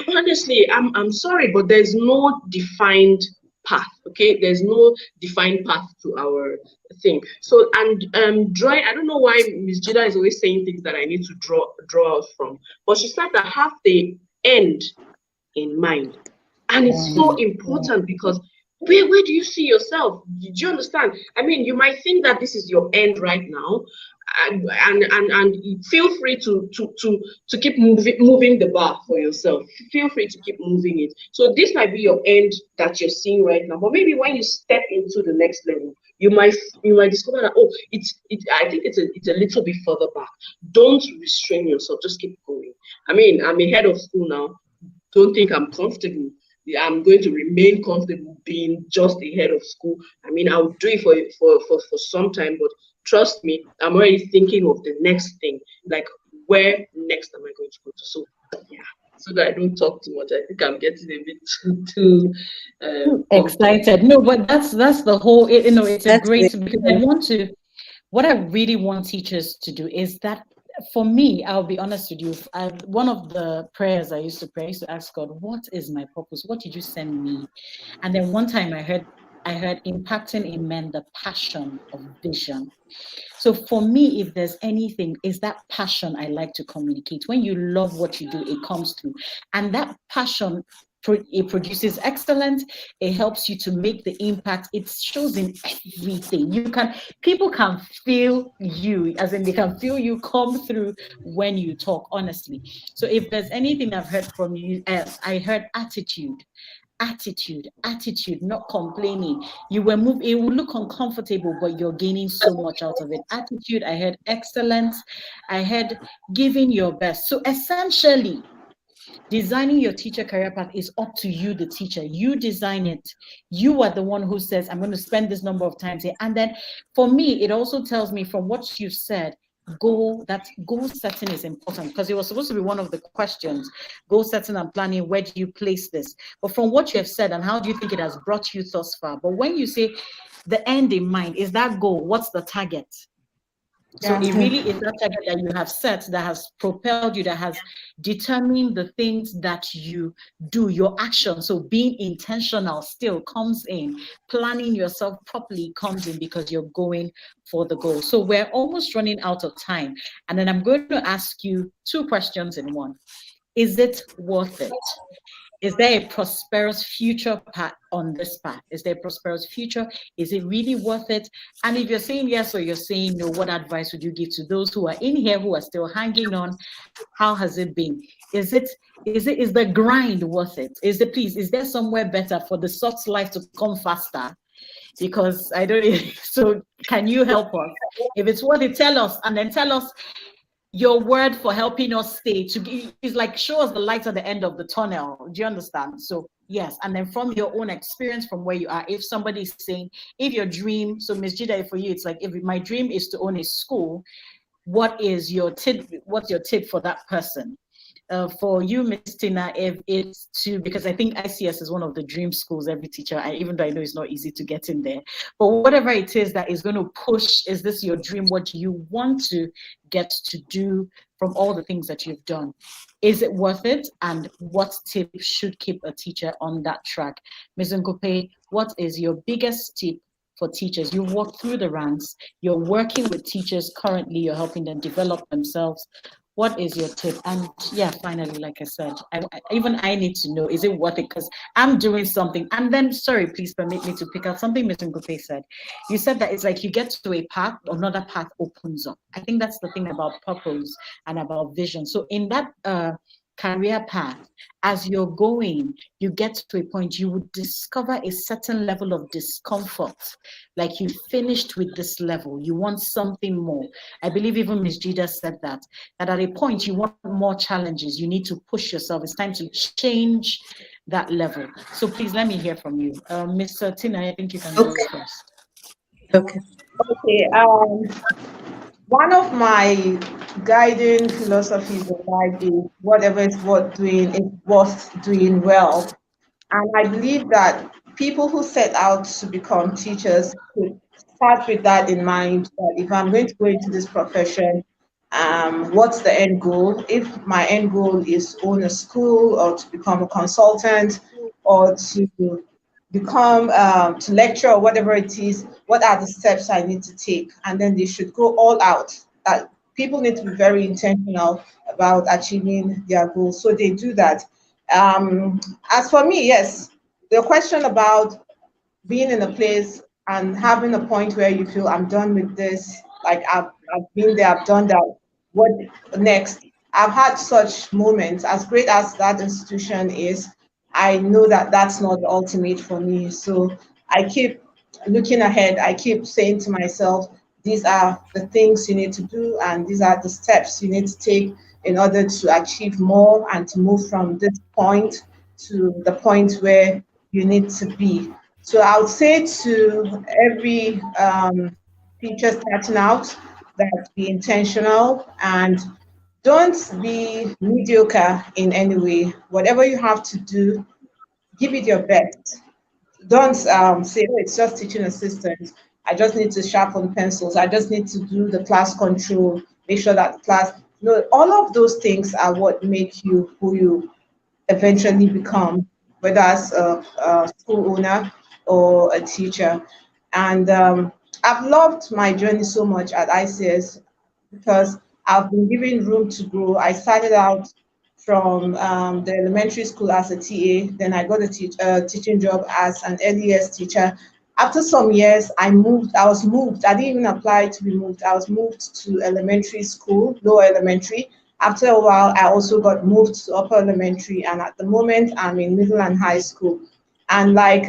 honestly, I'm sorry, but there's no defined path. Okay, there's no defined path to our thing. So and drawing, I don't know why Miss Jida is always saying things that I need to draw out from, but she said that have the end in mind. And it's so important because where do you see yourself? Do you understand? I mean, you might think that this is your end right now, and feel free to keep moving the bar for yourself. Feel free to keep moving it. So this might be your end that you're seeing right now, but maybe when you step into the next level, you might discover that, oh, I think it's a little bit further back. Don't restrain yourself, just keep going. I mean, I'm a head of school now. Don't think I'm comfortable. Yeah, I'm going to remain comfortable being just the head of school. I mean, I'll do it for some time, but trust me, I'm already thinking of the next thing. Like, where next am I going to go to? So, yeah, so that I don't talk too much. I think I'm getting a bit too pumped up. Excited. No, but that's the whole, it's a That's great, it. because I want to, what I really want teachers to do is that, for me, I'll be honest with you. One of the prayers I used to pray, I used to ask God, what is my purpose? What did you send me? And then one time I heard impacting in men the passion of vision. So for me, if there's anything, is that passion I like to communicate. When you love what you do, it comes through. And that passion, it produces excellence. It helps you to make the impact. It shows in everything. People can feel you, as in they can feel you come through when you talk, honestly. So if there's anything I've heard from you, I heard attitude, not complaining. You were moved, it will look uncomfortable, but you're gaining so much out of it. Attitude, I heard excellence, I heard giving your best. So essentially, designing your teacher career path is up to you, the teacher. You design it. You are the one who says, I'm going to spend this number of times here. And then for me, it also tells me from what you've said, goal setting is important, because it was supposed to be one of the questions. Goal setting and planning, where do you place this? But from what you have said, and how do you think it has brought you thus far? But when you say the end in mind, is that goal? What's the target? So Yeah. it really is that target that you have set that has propelled you, that has determined the things that you do, your action. So being intentional still comes in. Planning yourself properly comes in, because you're going for the goal. So we're almost running out of time. And then I'm going to ask you two questions in one. Is it worth it? Is there a prosperous future path on this path? Is there a prosperous future? Is it really worth it? And if you're saying yes or you're saying no, what advice would you give to those who are in here who are still hanging on? How has it been? Is the grind worth it? Is there somewhere better for the soft life to come faster? Because I don't so can you help us? If it's worth it, tell us, and then tell us your word for helping us stay to is like show us the light at the end of the tunnel. Do you understand? So yes, and then from your own experience, from where you are, if somebody is saying, if your dream, so Miss Jida, for you, it's like, if my dream is to own a school, what's your tip for that person? For you, Miss Tina, if it's to, because I think ICS is one of the dream schools every teacher, even though I know it's not easy to get in there, but whatever it is that is going to push, is this your dream? What do you want to get to do from all the things that you've done? Is it worth it? And what tip should keep a teacher on that track? Ms. Nkope, what is your biggest tip for teachers? You walk through the ranks, you're working with teachers currently, you're helping them develop themselves. What is your tip? And yeah, finally, like I said, even I need to know, is it worth it? Because I'm doing something. And then, sorry, please permit me to pick out something Ms. Ngope said. You said that it's like you get to a path, another path opens up. I think that's the thing about purpose and about vision. So in that career path, as you're going, you get to a point, you would discover a certain level of discomfort. Like you finished with this level, you want something more. I believe even Ms. Jida said that at a point you want more challenges, you need to push yourself. It's time to change that level. So please let me hear from you. Ms. Tina, I think you can go Okay. first. Okay. Okay. One of my guiding philosophies in life is whatever is worth doing is worth doing well. And I believe that people who set out to become teachers should start with that in mind, that if I'm going to go into this profession, what's the end goal? If my end goal is own a school or to become a consultant or to become to lecture or whatever it is, what are the steps I need to take? And then they should go all out. People need to be very intentional about achieving their goals. So they do that. As for me, yes, the question about being in a place and having a point where you feel I'm done with this, like I've been there, I've done that, what next? I've had such moments. As great as that institution is, I know that that's not the ultimate for me. So I keep looking ahead. I keep saying to myself, these are the things you need to do, and these are the steps you need to take in order to achieve more and to move from this point to the point where you need to be. So I would say to every teacher starting out that be intentional and don't be mediocre in any way. Whatever you have to do, give it your best. Don't say, oh, it's just teaching assistant. I just need to sharpen pencils. I just need to do the class control, make sure that the class. No, all of those things are what make you who you eventually become, whether as a school owner or a teacher. And I've loved my journey so much at ICS because I've been given room to grow. I started out from the elementary school as a TA, then I got a teaching job as an LES teacher. After some years, I was moved. I didn't even apply to be moved. I was moved to elementary school, lower elementary. After a while, I also got moved to upper elementary, and at the moment, I'm in middle and high school. And like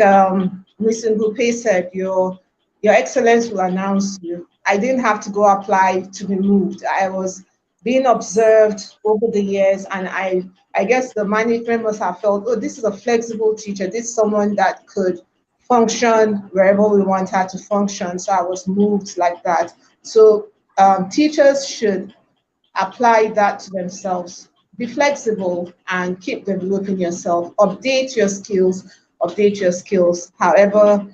Ms. Ngupe said, your excellence will announce you. I didn't have to go apply to be moved. I was being observed over the years, and I guess the management must have felt, oh, this is a flexible teacher. This is someone that could function wherever we want her to function. So I was moved like that. So teachers should apply that to themselves. Be flexible and keep developing yourself. Update your skills. However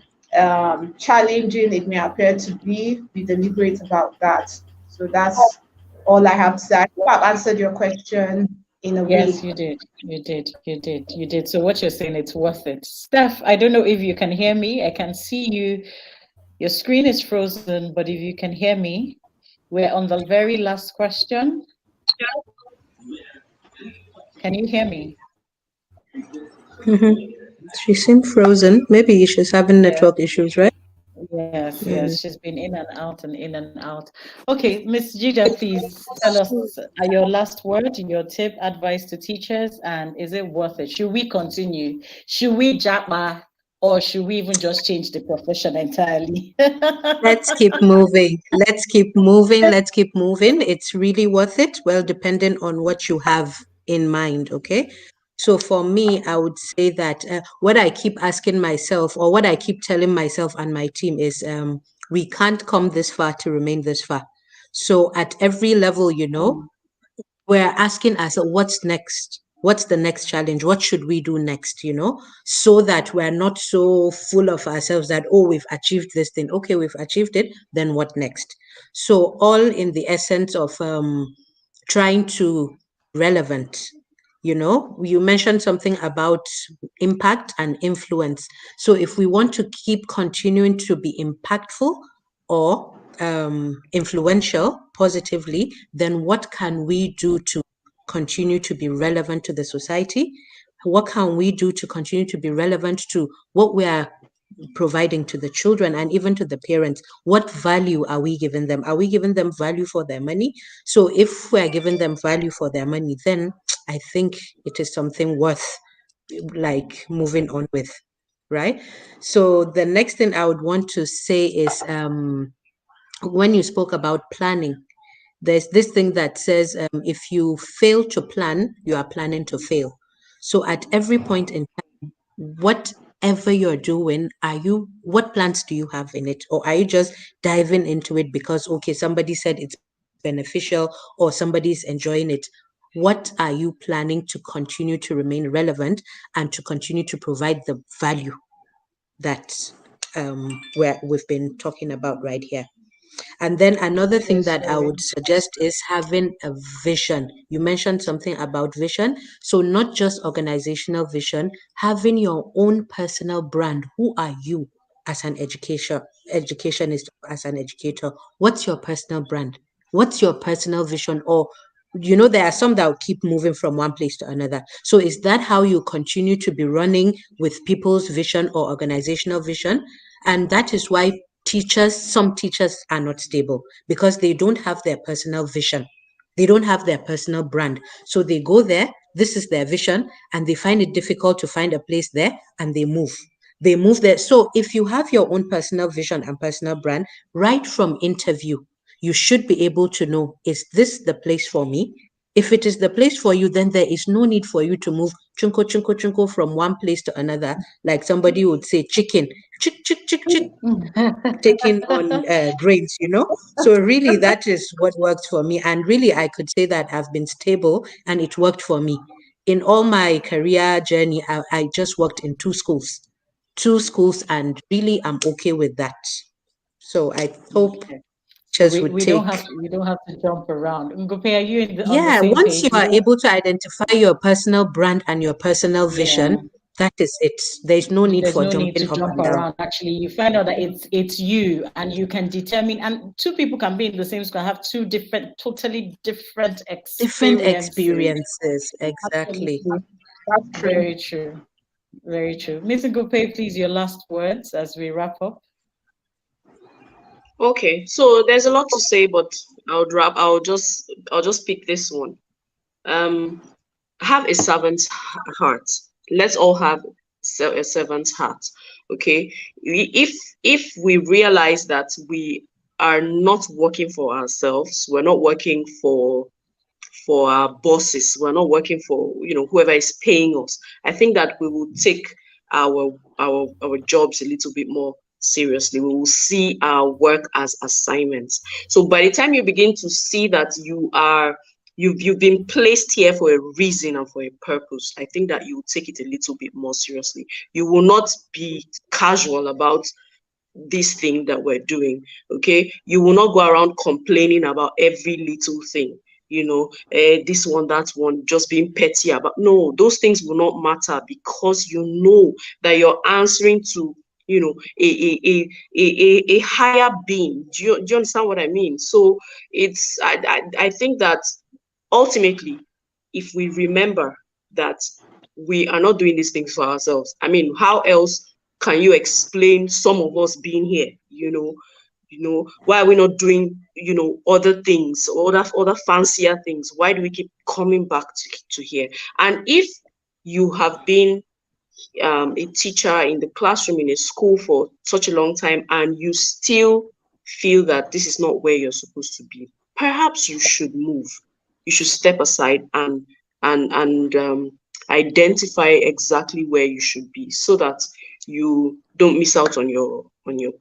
challenging it may appear to be deliberate about that. So that's all I have to say. I hope I've answered your question in a Yes, way. you did. You did. You did. You did. So what you're saying, it's worth it. Steph, I don't know if you can hear me. I can see you. Your screen is frozen, but if you can hear me, we're on the very last question. Can you hear me? She seemed frozen. Maybe she's having Yes. network issues, right? Yes, Mm. yes. She's been in and out and in and out. Okay, Miss Jida, please tell us your last word, your tip, advice to teachers, and is it worth it? Should we continue? Should we japa, or should we even just change the profession entirely? Let's keep moving. Let's keep moving. Let's keep moving. It's really worth it. Well, depending on what you have in mind. Okay. So for me, I would say that what I keep asking myself, or what I keep telling myself and my team is, we can't come this far to remain this far. So at every level, we're asking ourselves, what's next? What's the next challenge? What should we do next? So that we're not so full of ourselves that, oh, we've achieved this thing. Okay, we've achieved it. Then what next? So, all in the essence of trying to relevant. You mentioned something about impact and influence. So, if we want to keep continuing to be impactful or influential positively, then what can we do to continue to be relevant to the society? What can we do to continue to be relevant to what we are providing to the children and even to the parents? What value are we giving them? Are we giving them value for their money? So if we're giving them value for their money, then I think it is something worth like moving on with, right? So the next thing I would want to say is when you spoke about planning, there's this thing that says if you fail to plan, you are planning to fail. So at every point in time, whatever you're doing, what plans do you have in it? Or are you just diving into it because, okay, somebody said it's beneficial or somebody's enjoying it? What are you planning to continue to remain relevant and to continue to provide the value that we've been talking about right here? And then another thing Yes, that I sorry. would suggest is having a vision. You mentioned something about vision. So, not just organizational vision, having your own personal brand. Who are you as an educationist, as an educator? What's your personal brand? What's your personal vision? Or, there are some that will keep moving from one place to another. So, is that how you continue to be running with people's vision or organizational vision? And that is why some teachers are not stable because they don't have their personal vision. They don't have their personal brand. So they go there, this is their vision, and they find it difficult to find a place there and they move. They move there. So if you have your own personal vision and personal brand, right from interview, you should be able to know, is this the place for me? If it is the place for you, then there is no need for you to move chunko chunko chunko from one place to another. Like somebody would say, chicken, chick chick chick chick, taking on grains. So really, that is what works for me. And really, I could say that I've been stable and it worked for me. In all my career journey, I just worked in two schools, and really, I'm okay with that. So I hope Okay. So teachers would take. we don't have to jump around. Ngope, are you on the Yeah, same once you page? We are don't. able to identify your personal brand and your personal Yeah. vision, that is it. There's no need There's for no need jumping to up jump and down. around. Actually, you find out that it's you, and you can determine. And two people can be in the same school, have two different, totally different Different experiences. experiences, exactly. Absolutely. That's true. Very true. Very true. Miss Ngope, please, your last words as we wrap up. Okay, so there's a lot to say, but I'll just pick this one. Um, have a servant's heart. Let's all have a servant's heart. Okay, if we realize that we are not working for ourselves, we're not working for our bosses, we're not working for whoever is paying us. I think that we will take our jobs a little bit more seriously. We will see our work as assignments. So by the time you begin to see that you've been placed here for a reason and for a purpose, I think that you will take it a little bit more seriously. You will not be casual about this thing that we're doing. Okay, you will not go around complaining about every little thing, this one, that one, just being petty about. No, those things will not matter, because you know that you're answering to a higher being. Do you understand what I mean? So I think that ultimately, if we remember that we are not doing these things for ourselves, I mean, how else can you explain some of us being here? Why are we not doing other things, other fancier things? Why do we keep coming back to here? And if you have been a teacher in the classroom in a school for such a long time and you still feel that this is not where you're supposed to be, perhaps you should move. You should step aside and identify exactly where you should be, so that you don't miss out on your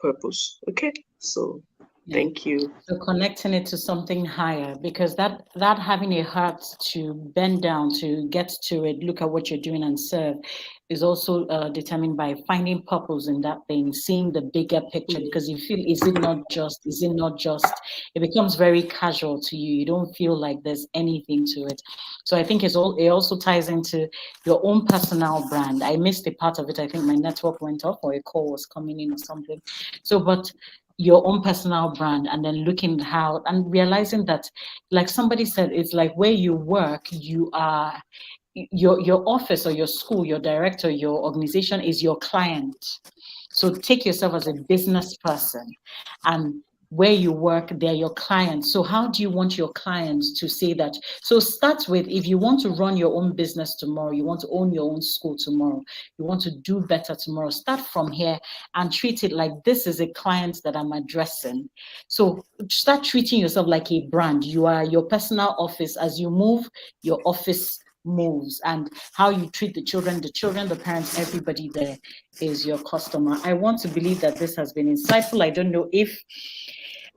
purpose. Okay, so Yeah. thank you. So connecting it to something higher, because that having a heart to bend down, to get to it, look at what you're doing and serve, is also determined by finding purpose in that thing, seeing the bigger picture. Because you feel, is it not just? It becomes very casual to you. You don't feel like there's anything to it. So I think it also ties into your own personal brand. I missed a part of it. I think my network went off or a call was coming in or something. So, but your own personal brand, and then looking at how and realizing that, like somebody said, it's like where you work, you are your office or your school, your director, your organization is your client. So take yourself as a business person and where you work, they're your clients. So how do you want your clients to say that? So start with, if you want to run your own business tomorrow, you want to own your own school tomorrow, you want to do better tomorrow, start from here and treat it like this is a client that I'm addressing. So start treating yourself like a brand. You are your personal office. As you move, your office moves, and how you treat the children, the parents, everybody there is your customer. I want to believe that this has been insightful. I don't know if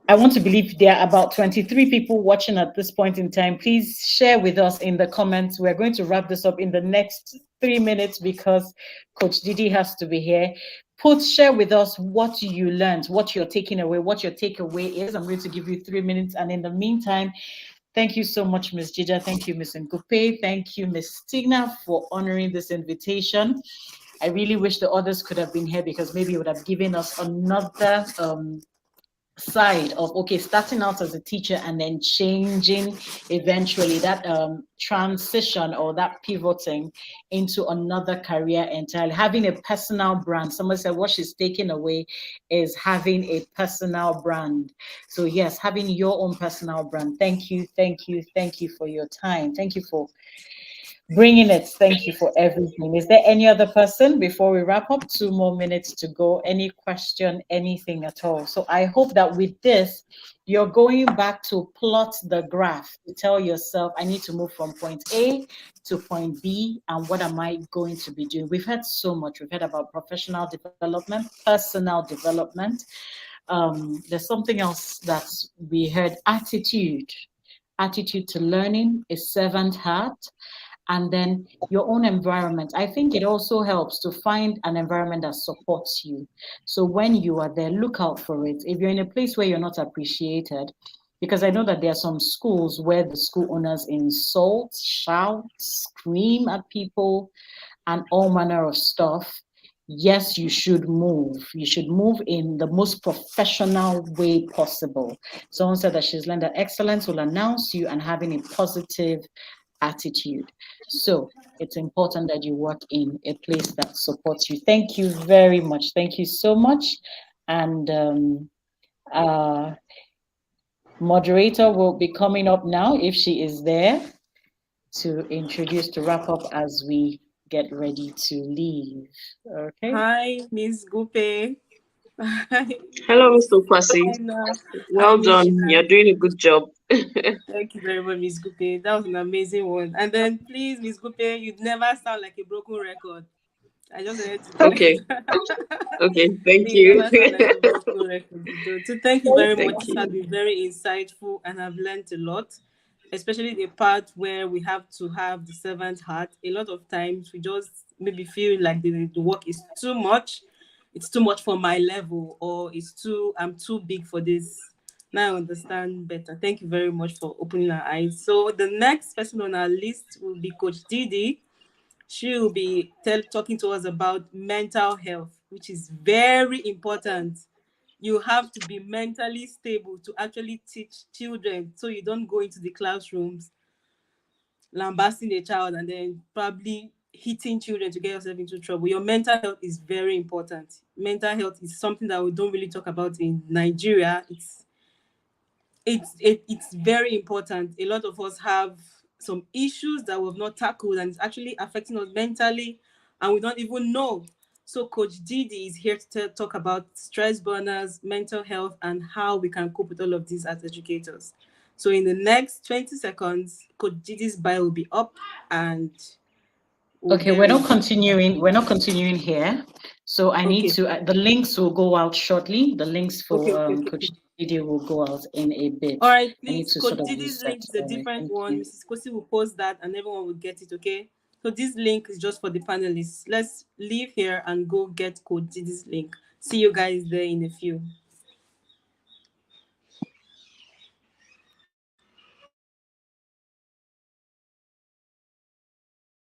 I want to believe there are about 23 people watching at this point in time. Please share with us in the comments. We're going to wrap this up in the next 3 minutes because Coach Didi has to be here. Share with us what you learned, what you're taking away, what your takeaway is. I'm going to give you 3 minutes. And in the meantime, thank you so much, Ms. Jija. Thank you, Ms. Ngupe. Thank you, Ms. Tigna, for honoring this invitation. I really wish the others could have been here because maybe it would have given us another side of, okay, starting out as a teacher and then changing eventually, that transition or that pivoting into another career entirely, having a personal brand. Somebody said what she's taking away is having a personal brand. So yes, having your own personal brand. Thank you, thank you, thank you for your time. Thank you for bringing it. Thank you for everything. Is there any other person before we wrap up? 2 more minutes to go. Any question, anything at all? So I hope that with this, you're going back to plot the graph to tell yourself, I need to move from point A to point B, and what am I going to be doing? We've heard so much. We've heard about professional development, personal development. There's something else that we heard, attitude to learning, a servant heart, and then your own environment. I think it also helps to find an environment that supports you. So when you are there, look out for it. If you're in a place where you're not appreciated, because I know that there are some schools where the school owners insult, shout, scream at people, and all manner of stuff. Yes, you should move. You should move in the most professional way possible. Someone said that she's learned that excellence will announce you and having a positive attitude. So it's important that you work in a place that supports you. Thank you very much. Thank you so much. And moderator will be coming up now if she is there to introduce, to wrap up as we get ready to leave. Okay. Hi, Miss Gupe. Hi, Hello, Miss Mr. Kwasi. Tina. Hi, Well Miss done. You're Gina. doing a good job. Thank you very much, Miss Gupe. That was an amazing one. And then, please, Miss Gupe, you'd never sound like a broken record. I just wanted to tell you Okay. that. Okay. Thank You you. never sound like a broken record. You don't. So thank you very much. Thank This has you. been very insightful and I've learned a lot, especially the part where we have to have the servant heart. A lot of times we just maybe feel like the work is too much. It's too much for my level, or I'm too big for this. Now I understand better. Thank you very much for opening our eyes. So the next person on our list will be Coach Didi. She will be talking to us about mental health, which is very important. You have to be mentally stable to actually teach children, so you don't go into the classrooms lambasting a child and then probably hitting children to get yourself into trouble. Your mental health is very important. Mental health is something that we don't really talk about in Nigeria. It's very important. A lot of us have some issues that we've not tackled and it's actually affecting us mentally and we don't even know. So Coach Didi is here to talk about stress burners, mental health, and how we can cope with all of these as educators. So in the next 20 seconds, Coach Didi's bio will be up and we'll Okay, hear it. we're not continuing here. So I need Okay. to, the links will go out shortly. The links Okay, for okay, okay, Coach okay. Didi will go out in a bit. All right, I need please. to Coach sort of Didi's reset. link is a All right, different thank one. you. Mrs. Kosi will post that and everyone will get it, okay? So this link is just for the panelists. Let's leave here and go get Coach Didi's link. See you guys there in a few.